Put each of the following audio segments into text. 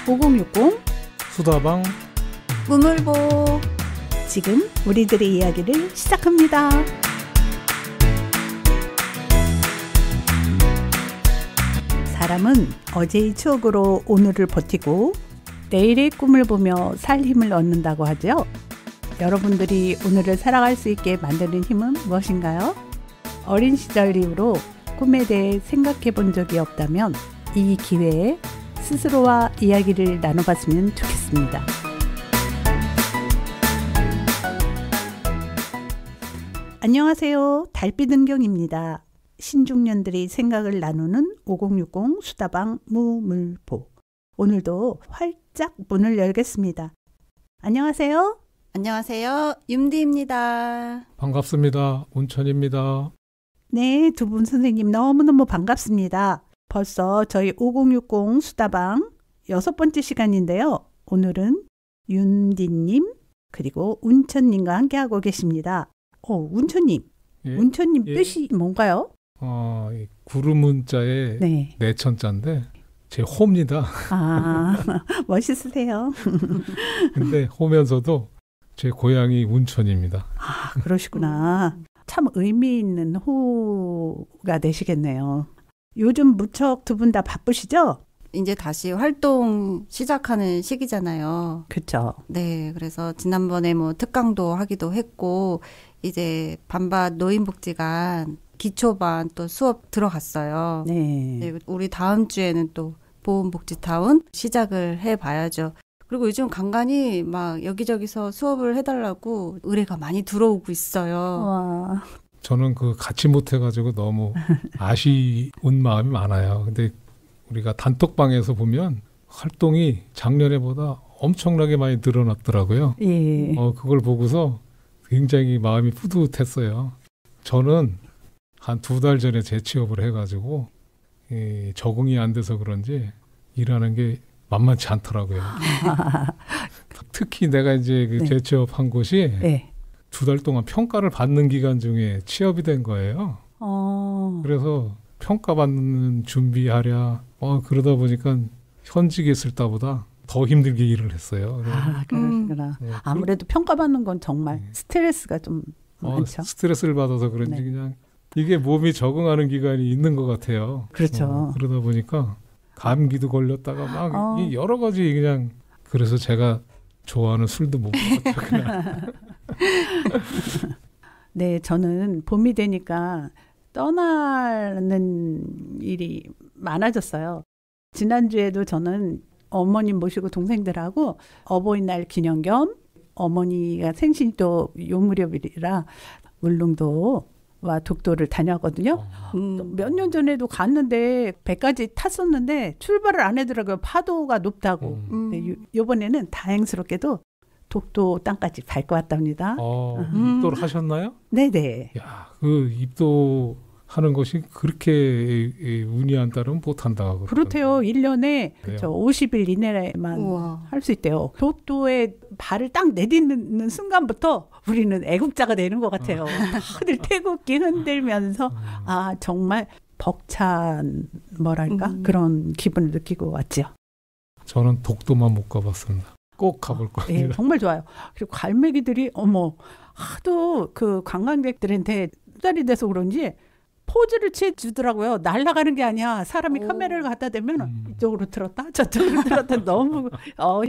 5060 수다방 무물보. 지금 우리들의 이야기를 시작합니다. 사람은 어제의 추억으로 오늘을 버티고 내일의 꿈을 보며 살 힘을 얻는다고 하죠. 여러분들이 오늘을 살아갈 수 있게 만드는 힘은 무엇인가요? 어린 시절 이후로 꿈에 대해 생각해 본 적이 없다면 이 기회에 스스로와 이야기를 나눠봤으면 좋겠습니다. 안녕하세요. 달빛은경입니다. 신중년들이 생각을 나누는 5060 수다방 무물보. 오늘도 활짝 문을 열겠습니다. 안녕하세요. 안녕하세요. 윤디입니다. 반갑습니다. 운천입니다. 네, 두 분 선생님 너무너무 반갑습니다. 벌써 저희 5060 수다방 6번째 시간인데요. 오늘은 윤디님 그리고 운천님과 함께하고 계십니다. 운천님. 예? 운천님 예? 뜻이 뭔가요? 구름 문자에 네. 내천자인데 제 호입니다. 멋있으세요. 근데 호면서도 제 고향이 운천입니다. 그러시구나. 참 의미 있는 호가 되시겠네요. 요즘 무척 두 분 다 바쁘시죠? 이제 다시 활동 시작하는 시기잖아요. 그렇죠. 네, 그래서 지난번에 특강도 하기도 했고 이제 반밭 노인복지관 기초반 또 수업 들어갔어요. 네. 우리 다음 주에는 또 보훈복지타운 시작을 해봐야죠. 그리고 요즘 간간히 막 여기저기서 수업을 해달라고 의뢰가 많이 들어오고 있어요. 와. 저는 같이 못해가지고 너무 아쉬운 마음이 많아요. 근데 우리가 단톡방에서 보면 활동이 작년에보다 엄청나게 많이 늘어났더라고요. 예. 그걸 보고서 굉장히 마음이 뿌듯했어요. 저는 한 2달 전에 재취업을 해가지고 적응이 안 돼서 그런지 일하는 게 만만치 않더라고요. 특히 내가 이제 네. 재취업한 곳이 네. 2달 동안 평가를 받는 기간 중에 취업이 된 거예요. 그래서 평가받는 준비하랴 그러다 보니까 현직에 있을 때보다 더 힘들게 일을 했어요. 그러시구나. 네. 아무래도 평가받는 건 정말 스트레스가 좀 많죠. 스트레스를 받아서 그런지 네. 그냥 이게 몸이 적응하는 기간이 있는 것 같아요. 그렇죠. 그러다 보니까 감기도 걸렸다가 막 여러 가지 그냥 그래서 제가 좋아하는 술도 못 먹었죠. 그냥. 네, 저는 봄이 되니까 떠나는 일이 많아졌어요. 지난주에도 저는 어머님 모시고 동생들하고 어버이날 기념 겸 어머니가 생신이 또 요 무렵이라 울릉도와 독도를 다녀왔거든요. 몇 년 전에도 갔는데 배까지 탔었는데 출발을 안 하더라고요. 파도가 높다고. 네, 이번에는 다행스럽게도 독도 땅까지 밟고 왔답니다. 입도를 하셨나요? 네네. 야, 입도 하는 것이 그렇게 운이 안 따르면 못한다고. 그렇대요. 1년에 50일 이내에만 할 수 있대요. 독도에 발을 딱 내딛는 순간부터 우리는 애국자가 되는 것 같아요. 다들 태극기 흔들면서 정말 벅찬 그런 기분을 느끼고 왔죠. 저는 독도만 못 가봤습니다. 꼭 가볼 겁니다. 네, 정말 좋아요. 그리고 갈매기들이 하도 그 관광객들한테 수달이 돼서 그런지 포즈를 취해주더라고요. 날아가는 게 아니야. 사람이 카메라를 갖다 대면 이쪽으로 들었다 저쪽으로 들었다 너무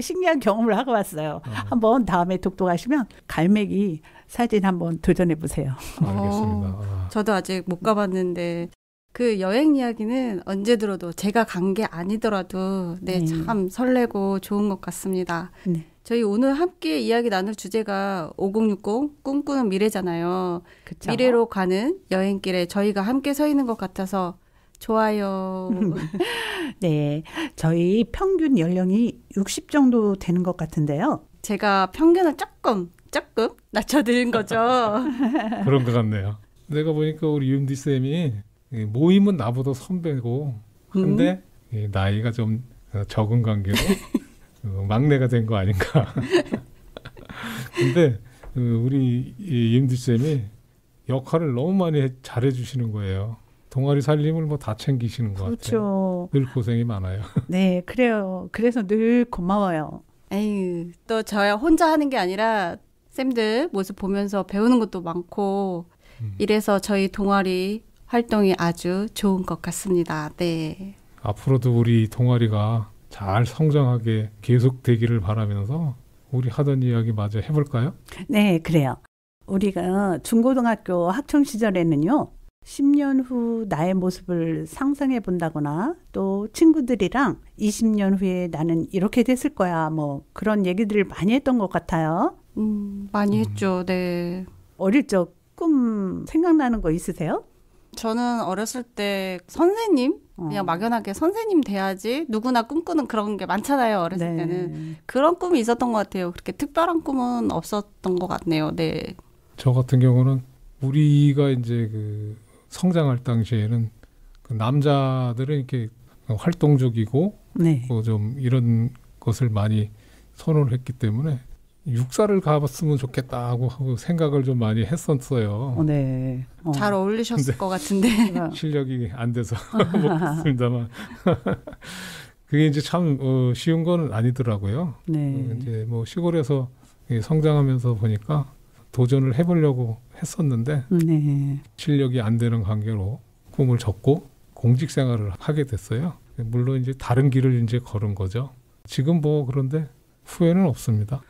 신기한 경험을 하고 왔어요. 한번 다음에 독도 가시면 갈매기 사진 한번 도전해 보세요. 알겠습니다. 저도 아직 못 가봤는데 그 여행 이야기는 언제 들어도 제가 간 게 아니더라도 참 설레고 좋은 것 같습니다. 네. 저희 오늘 함께 이야기 나눌 주제가 5060 꿈꾸는 미래잖아요. 그쵸? 미래로 가는 여행길에 저희가 함께 서 있는 것 같아서 좋아요. 네, 저희 평균 연령이 60 정도 되는 것 같은데요. 제가 편견을 조금 낮춰드린 거죠. 그런 것 같네요. 내가 보니까 우리 윤디 쌤이 모임은 나보다 선배고 근데 나이가 좀 적은 관계로 막내가 된 거 아닌가. 근데 우리 윤디 쌤이 역할을 너무 많이 잘해 주시는 거예요. 동아리 살림을 뭐 다 챙기시는 것 그렇죠. 같아요. 늘 고생이 많아요. 네, 그래요. 그래서 늘 고마워요. 에휴, 또 저야 혼자 하는 게 아니라 쌤들 모습 보면서 배우는 것도 많고 이래서 저희 동아리 활동이 아주 좋은 것 같습니다. 네. 앞으로도 우리 동아리가 잘 성장하게 계속되기를 바라면서 우리 하던 이야기 마저 해볼까요? 네, 그래요. 우리가 중고등학교 학창 시절에는요. 10년 후 나의 모습을 상상해 본다거나 또 친구들이랑 20년 후에 나는 이렇게 됐을 거야. 뭐 그런 얘기들을 많이 했던 것 같아요. 많이 했죠. 네. 어릴 적 꿈 생각나는 거 있으세요? 저는 어렸을 때 선생님? 그냥 막연하게 선생님 돼야지 누구나 꿈꾸는 그런 게 많잖아요. 어렸을 네. 때는. 그런 꿈이 있었던 것 같아요. 그렇게 특별한 꿈은 없었던 것 같네요. 네. 저 같은 경우는 우리가 이제 그 성장할 당시에는 그 남자들은 이렇게 활동적이고 네. 뭐 좀 이런 것을 많이 선호를 했기 때문에 육사를 가봤으면 좋겠다 하고 생각을 좀 많이 했었어요. 네. 잘 어울리셨을 것 같은데. 실력이 안 돼서 못했습니다만 그게 이제 참 쉬운 건 아니더라고요. 네. 이제 뭐 시골에서 성장하면서 보니까 도전을 해보려고 했었는데 네. 실력이 안 되는 관계로 꿈을 접고 공직 생활을 하게 됐어요. 물론 이제 다른 길을 이제 걸은 거죠. 지금 뭐 그런데 후회는 없습니다.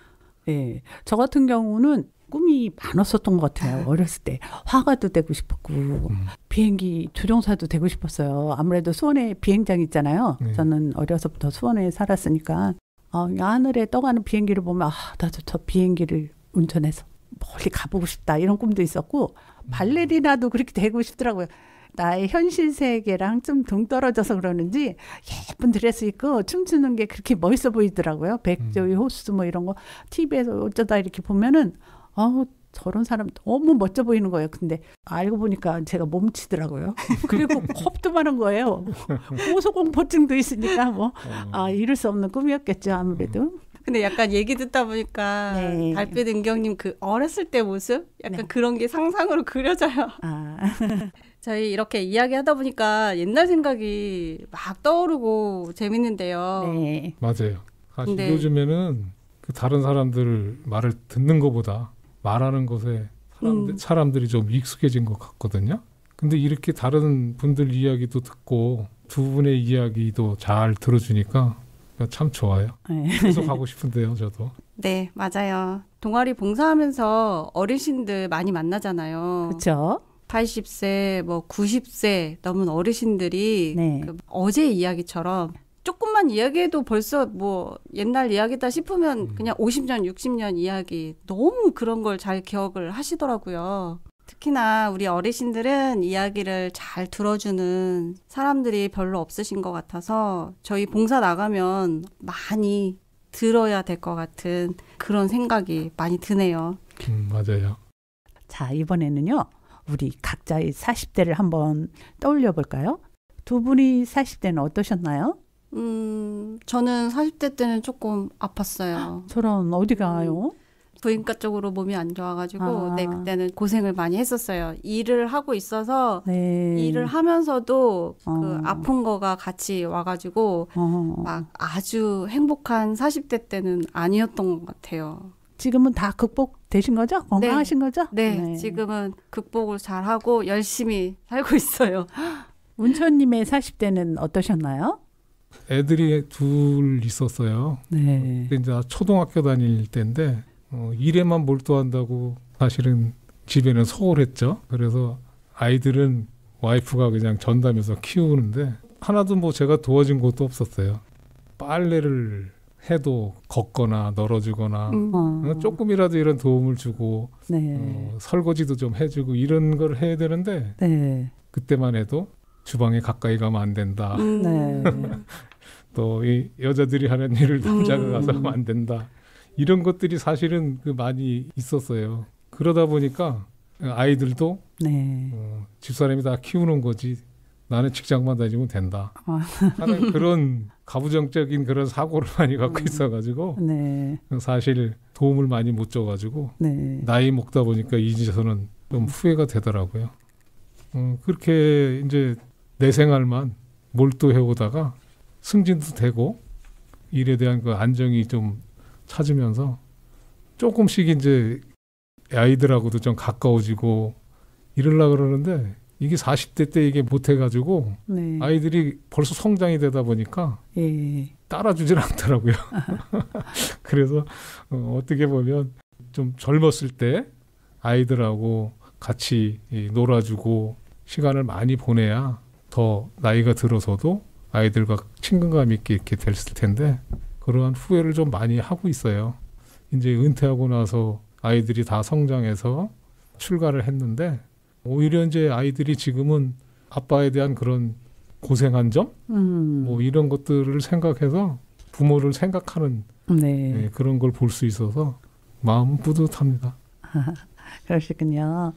네. 저 같은 경우는 꿈이 많았었던 것 같아요. 어렸을 때 화가도 되고 싶었고 비행기 조종사도 되고 싶었어요. 아무래도 수원에 비행장 있잖아요. 네. 저는 어려서부터 수원에 살았으니까 하늘에 떠가는 비행기를 보면 나도 저 비행기를 운전해서 멀리 가보고 싶다 이런 꿈도 있었고 발레리나도 그렇게 되고 싶더라고요. 나의 현실 세계랑 좀 동떨어져서 그러는지 예쁜 드레스 입고 춤추는 게 그렇게 멋있어 보이더라고요. 백조이 호수 뭐 이런 거 TV에서 어쩌다 이렇게 보면은 저런 사람 너무 멋져 보이는 거예요. 근데 알고 보니까 제가 몸치더라고요. 그리고 겁도 많은 거예요. 고소공포증도 있으니까 이룰 수 없는 꿈이었겠죠 아무래도. 근데 약간 얘기 듣다 보니까 네. 달빛 은경님 그 어렸을 때 모습? 약간 네. 그런 게 상상으로 그려져요. 저희 이렇게 이야기하다 보니까 옛날 생각이 막 떠오르고 재밌는데요. 네. 맞아요. 사실 근데 요즘에는 그 다른 사람들 말을 듣는 것보다 말하는 것에 사람들이 좀 익숙해진 것 같거든요. 근데 이렇게 다른 분들 이야기도 듣고 두 분의 이야기도 잘 들어주니까 참 좋아요. 네. 계속 하고 싶은데요, 저도. 네, 맞아요. 동아리 봉사하면서 어르신들 많이 만나잖아요. 그렇죠. 80세, 90세 넘은 어르신들이 네. 어제 이야기처럼 조금만 이야기해도 벌써 옛날 이야기다 싶으면 그냥 50년, 60년 이야기 너무 그런 걸 잘 기억을 하시더라고요. 특히나 우리 어르신들은 이야기를 잘 들어주는 사람들이 별로 없으신 것 같아서 저희 봉사 나가면 많이 들어야 될 것 같은 그런 생각이 많이 드네요. 맞아요. 자, 이번에는요. 우리 각자의 40대를 한번 떠올려 볼까요? 두 분이 40대는 어떠셨나요? 저는 40대 때는 조금 아팠어요. 저런 어디 가요? 부인과 쪽으로 몸이 안 좋아가지고 네, 그때는 고생을 많이 했었어요. 일을 하고 있어서 네. 일을 하면서도 그 아픈 거가 같이 와가지고 막 아주 행복한 40대 때는 아니었던 것 같아요. 지금은 다 극복되신 거죠? 건강하신 거죠? 네, 지금은 극복을 잘하고 열심히 살고 있어요. 문천님의 40대는 어떠셨나요? 애들이 둘 있었어요. 네. 근데 이제 초등학교 다닐 때인데 일에만 몰두한다고 사실은 집에는 소홀했죠. 그래서 아이들은 와이프가 그냥 전담해서 키우는데 하나도 제가 도와준 것도 없었어요. 빨래를 해도 걷거나 널어주거나 조금이라도 이런 도움을 주고 네. 설거지도 좀 해주고 이런 걸 해야 되는데 네. 그때만 해도 주방에 가까이 가면 안 된다. 네. 또 이 여자들이 하는 일을 남자가 가서 하면 안 된다. 이런 것들이 사실은 많이 있었어요. 그러다 보니까 아이들도 네. 집사람이 다 키우는 거지 나는 직장만 다니면 된다 하는 그런 가부장적인 그런 사고를 많이 갖고 있어가지고 네. 사실 도움을 많이 못 줘가지고 네. 나이 먹다 보니까 이제서는 좀 후회가 되더라고요. 그렇게 이제 내 생활만 몰두해 오다가 승진도 되고 일에 대한 그 안정이 좀 찾으면서 조금씩 이제 아이들하고도 좀 가까워지고 이러려고 그러는데 이게 40대 때 이게 못해가지고 네. 아이들이 벌써 성장이 되다 보니까 예. 따라주질 않더라고요. 그래서 어떻게 보면 좀 젊었을 때 아이들하고 같이 놀아주고 시간을 많이 보내야 더 나이가 들어서도 아이들과 친근감 있게 이렇게 됐을 텐데 그러한 후회를 좀 많이 하고 있어요. 이제 은퇴하고 나서 아이들이 다 성장해서 출가를 했는데 오히려 이제 아이들이 지금은 아빠에 대한 그런 고생한 점, 뭐 이런 것들을 생각해서 부모를 생각하는 네. 그런 걸 볼 수 있어서 마음 뿌듯합니다. 그러시군요.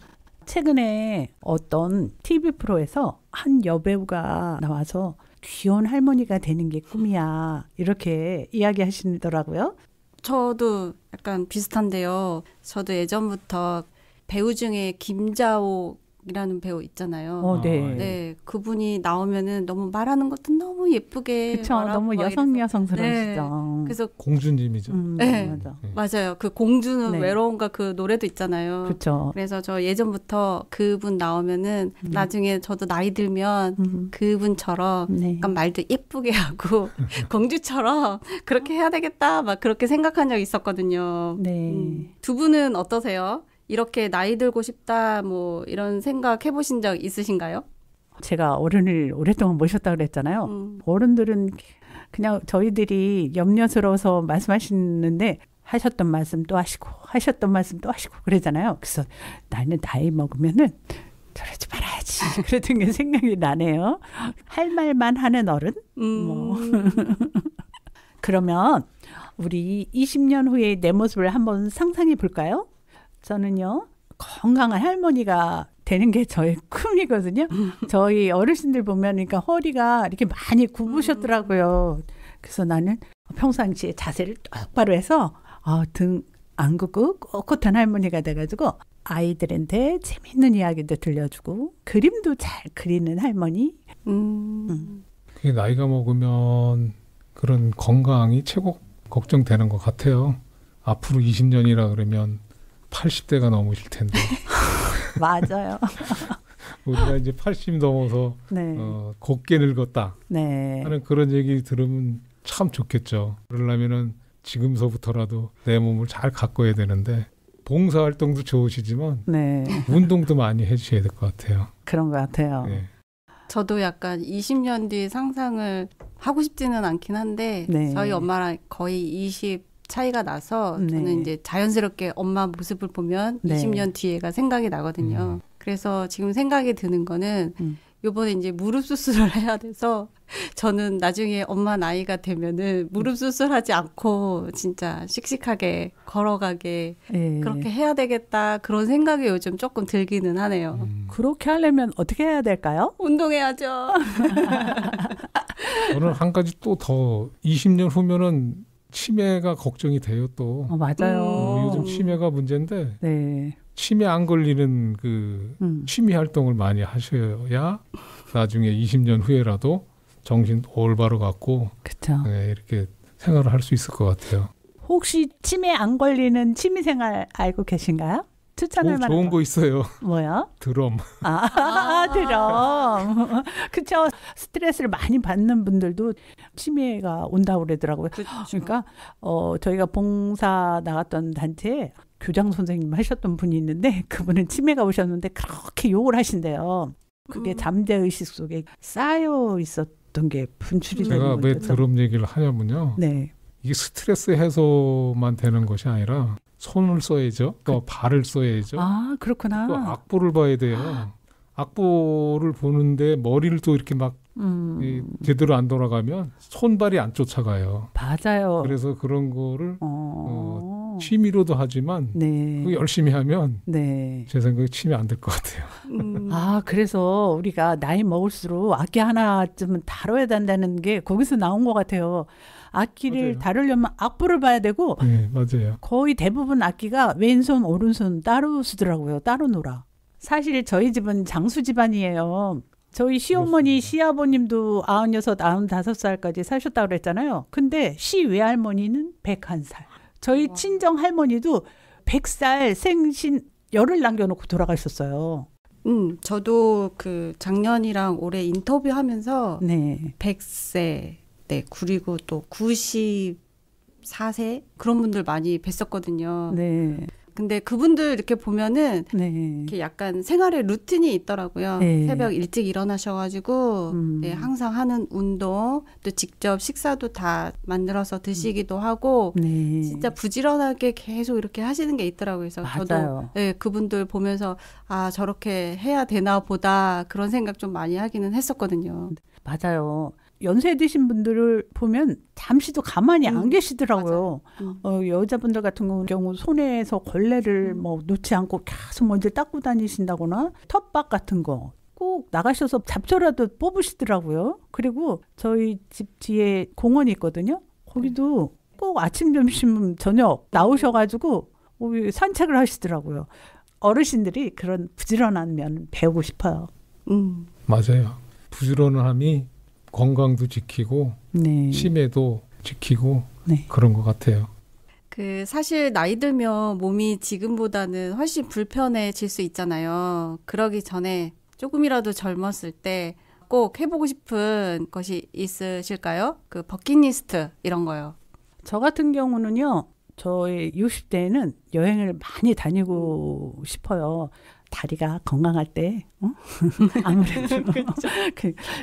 최근에 어떤 TV 프로에서 한 여배우가 나와서 귀여운 할머니가 되는 게 꿈이야 이렇게 이야기하시더라고요. 저도 약간 비슷한데요. 저도 예전부터 배우 중에 김자옥이라는 배우 있잖아요. 네. 네, 그분이 나오면은 너무 말하는 것도 너무 예쁘게 그렇죠. 너무 여성스러우시죠. 네. 그래서 공주님이죠. 네, 맞아요. 그 공주는 네. 외로운가 그 노래도 있잖아요. 그렇죠. 그래서 저 예전부터 그분 나오면은 나중에 저도 나이 들면 그분처럼 네. 약간 말도 예쁘게 하고 공주처럼 그렇게 해야 되겠다 막 그렇게 생각한 적이 있었거든요. 네. 두 분은 어떠세요? 이렇게 나이 들고 싶다 뭐 이런 생각 해보신 적 있으신가요? 제가 어른을 오랫동안 모셨다고 그랬잖아요. 어른들은 그냥 저희들이 염려스러워서 말씀하시는데 하셨던 말씀 또 하시고 하셨던 말씀 또 하시고 그러잖아요. 그래서 나는 나이 먹으면은 저러지 말아야지. 그랬던 게 생각이 나네요. 할 말만 하는 어른? 뭐. 그러면 우리 20년 후에 내 모습을 한번 상상해 볼까요? 저는요, 건강한 할머니가 되는 게 저의 꿈이거든요. 저희 어르신들 보면 그러니까 허리가 이렇게 많이 굽으셨더라고요. 그래서 나는 평상시에 자세를 똑바로 해서 등 안 굽고 꼿꼿한 할머니가 돼가지고 아이들한테 재밌는 이야기도 들려주고 그림도 잘 그리는 할머니. 그게 나이가 먹으면 그런 건강이 최고 걱정되는 것 같아요. 앞으로 20년이라 그러면 80대가 넘으실 텐데. 맞아요. 우리가 이제 80 넘어서 네. 곱게 늙었다 네. 하는 그런 얘기 들으면 참 좋겠죠. 그러려면은 지금서부터라도 내 몸을 잘 가꿔야 되는데 봉사활동도 좋으시지만 네. 운동도 많이 해주셔야 될 것 같아요. 그런 것 같아요. 네. 저도 약간 20년 뒤 상상을 하고 싶지는 않긴 한데 네. 저희 엄마랑 거의 20 차이가 나서 네. 저는 이제 자연스럽게 엄마 모습을 보면 네. 20년 뒤에가 생각이 나거든요. 그래서 지금 생각이 드는 거는 요번에 이제 무릎 수술을 해야 돼서 저는 나중에 엄마 나이가 되면은 무릎 수술하지 않고 진짜 씩씩하게 걸어가게 네. 그렇게 해야 되겠다 그런 생각이 요즘 조금 들기는 하네요. 그렇게 하려면 어떻게 해야 될까요? 운동해야죠. 저는 한 가지 또 더 20년 후면은 치매가 걱정이 돼요 또. 맞아요. 요즘 치매가 문제인데 네. 치매 안 걸리는 그 취미 활동을 많이 하셔야 나중에 20년 후에라도 정신 올바로 갖고 그렇죠. 네, 이렇게 생활을 할 수 있을 것 같아요. 혹시 치매 안 걸리는 취미생활 알고 계신가요? 추천할 만한 좋은 거 있어요. 뭐요? 드럼. 드럼. 그렇죠. 스트레스를 많이 받는 분들도 치매가 온다고 그러더라고요. 그러니까 저희가 봉사 나갔던 단체에 교장 선생님 하셨던 분이 있는데 그분은 치매가 오셨는데 그렇게 욕을 하신대요. 그게 잠재의식 속에 쌓여 있었던 게 분출이 되는 제가 거죠. 왜 드럼 얘기를 하냐면요. 네. 이게 스트레스 해소만 되는 것이 아니라 손을 써야죠. 또 발을 써야죠. 그렇구나. 또 악보를 봐야 돼요. 악보를 보는데 머리를 또 이렇게 막 제대로 안 돌아가면 손발이 안 쫓아가요. 맞아요. 그래서 그런 거를 취미로도 하지만 네. 그거 열심히 하면 네. 제 생각에 치매 안 될 것 같아요. 그래서 우리가 나이 먹을수록 악기 하나쯤은 다뤄야 된다는 게 거기서 나온 것 같아요. 악기를 맞아요. 다루려면 악보를 봐야 되고 네, 맞아요. 거의 대부분 악기가 왼손, 오른손 따로 쓰더라고요. 따로 놀아. 사실 저희 집은 장수 집안이에요. 저희 시어머니, 그렇습니다. 시아버님도 96, 95살까지 사셨다고 그랬잖아요. 근데 시외할머니는 101살. 저희 친정 할머니도 100살 생신 열을 남겨놓고 돌아가셨어요. 저도 그 작년이랑 올해 인터뷰하면서 네. 100세, 네, 그리고 또 94세 그런 분들 많이 뵀었거든요. 네. 근데 그분들 이렇게 보면은 네. 이렇게 약간 생활의 루틴이 있더라고요. 네. 새벽 일찍 일어나셔가지고 네, 항상 하는 운동, 또 직접 식사도 다 만들어서 드시기도 하고 네. 진짜 부지런하게 계속 이렇게 하시는 게 있더라고요. 그래서 맞아요. 저도 네, 그분들 보면서 아 저렇게 해야 되나 보다 그런 생각 좀 많이 하기는 했었거든요. 맞아요. 연세 드신 분들을 보면 잠시도 가만히 안 계시더라고요. 여자분들 같은 경우 손에서 걸레를 뭐 놓지 않고 계속 먼저 닦고 다니신다거나 텃밭 같은 거 꼭 나가셔서 잡초라도 뽑으시더라고요. 그리고 저희 집 뒤에 공원이 있거든요. 거기도 꼭 아침, 점심, 저녁 나오셔가지고 산책을 하시더라고요. 어르신들이 그런 부지런한 면 배우고 싶어요. 맞아요. 부지런함이 건강도 지키고 네. 치매도 지키고 네. 그런 것 같아요. 그 사실 나이 들면 몸이 지금보다는 훨씬 불편해질 수 있잖아요. 그러기 전에 조금이라도 젊었을 때 꼭 해보고 싶은 것이 있으실까요? 그 버킷리스트 이런 거요. 저 같은 경우는요. 저의 60대에는 여행을 많이 다니고 싶어요. 다리가 건강할 때 아무래도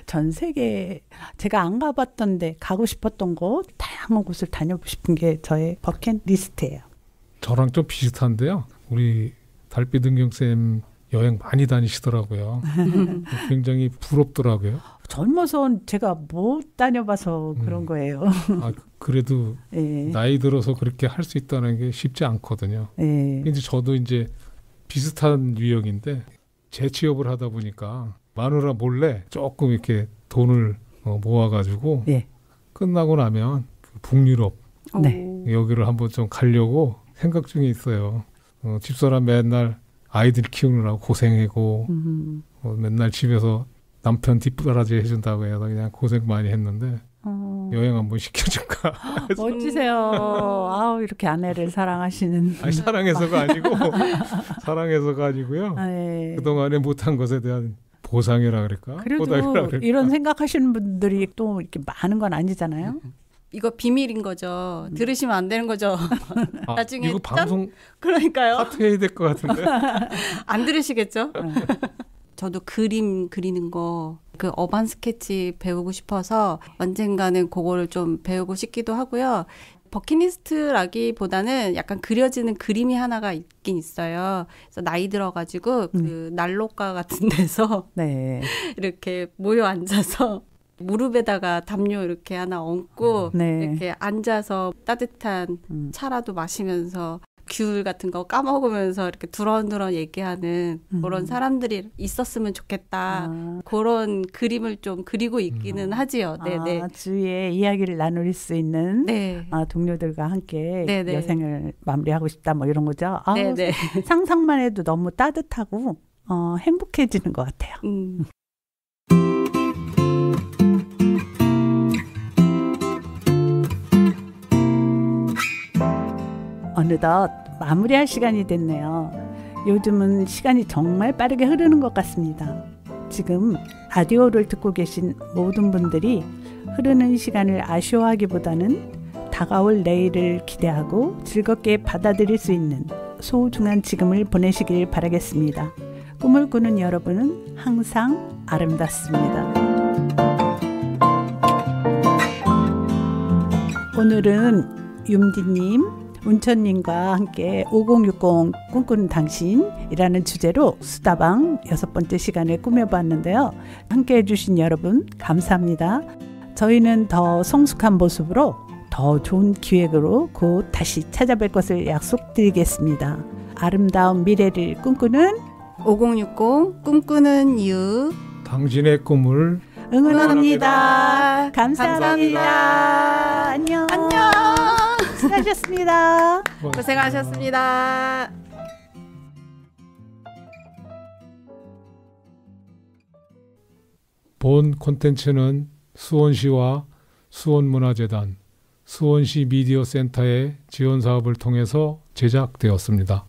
전 세계 제가 안 가봤던데 가고 싶었던 곳 다양한 곳을 다녀보고 싶은 게 저의 버킷리스트예요. 저랑 좀 비슷한데요. 우리 달빛 은경쌤 여행 많이 다니시더라고요. 굉장히 부럽더라고요. 젊어서 제가 못 다녀봐서 그런 거예요. 아, 그래도 네. 나이 들어서 그렇게 할 수 있다는 게 쉽지 않거든요. 네. 이제 저도 이제 비슷한 유형인데 재취업을 하다 보니까 마누라 몰래 조금 이렇게 돈을 모아가지고 네. 끝나고 나면 그 북유럽 네. 여기를 한번 좀 가려고 생각 중에 있어요. 집사람 맨날 아이들 키우느라고 고생하고 맨날 집에서 남편 뒷바라지 해준다고 해서 그냥 고생 많이 했는데 여행 한번 시켜줄까. 멋지세요. 아우 이렇게 아내를 사랑하시는. 아니 사랑해서가 아니고 사랑해서가 아니고요. 네. 그동안에 못한 것에 대한 보상이라 그럴까? 그래도 그럴까? 이런 생각하시는 분들이 또 이렇게 많은 건 아니잖아요. 이거 비밀인 거죠. 들으시면 안 되는 거죠. 아, 나중에 이거 방송 그러니까요. 카트해야 될 것 같은데. 안 들으시겠죠? 저도 그림 그리는 거, 그 어반 스케치 배우고 싶어서 언젠가는 그거를 좀 배우고 싶기도 하고요. 버킷리스트라기보다는 약간 그려지는 그림이 하나가 있긴 있어요. 그래서 나이 들어가지고 그 난로가 같은 데서 네. 이렇게 모여 앉아서 무릎에다가 담요 이렇게 하나 얹고 네. 이렇게 앉아서 따뜻한 차라도 마시면서 귤 같은 거 까먹으면서 이렇게 두런두런 얘기하는 그런 사람들이 있었으면 좋겠다. 그런 그림을 좀 그리고 있기는 하지요. 네네. 주위에 이야기를 나눌 수 있는 네. 동료들과 함께 네네. 여생을 마무리하고 싶다 뭐 이런 거죠. 네네. 상상만 해도 너무 따뜻하고 행복해지는 것 같아요. 어느덧 마무리할 시간이 됐네요. 요즘은 시간이 정말 빠르게 흐르는 것 같습니다. 지금 라디오를 듣고 계신 모든 분들이 흐르는 시간을 아쉬워하기보다는 다가올 내일을 기대하고 즐겁게 받아들일 수 있는 소중한 지금을 보내시길 바라겠습니다. 꿈을 꾸는 여러분은 항상 아름답습니다. 오늘은 윤디님, 운천님과 함께 5060 꿈꾸는 당신이라는 주제로 수다방 6번째 시간을 꾸며봤는데요. 함께 해주신 여러분 감사합니다. 저희는 더 성숙한 모습으로 더 좋은 기획으로 곧 다시 찾아뵐 것을 약속드리겠습니다. 아름다운 미래를 꿈꾸는 5060 꿈꾸는 유 당신의 꿈을 응원합니다. 감사합니다. 안녕. 수고하셨습니다. 고생하셨습니다. 본 콘텐츠는 수원시와 수원문화재단, 수원시 미디어 센터의 지원 사업을 통해서 제작되었습니다.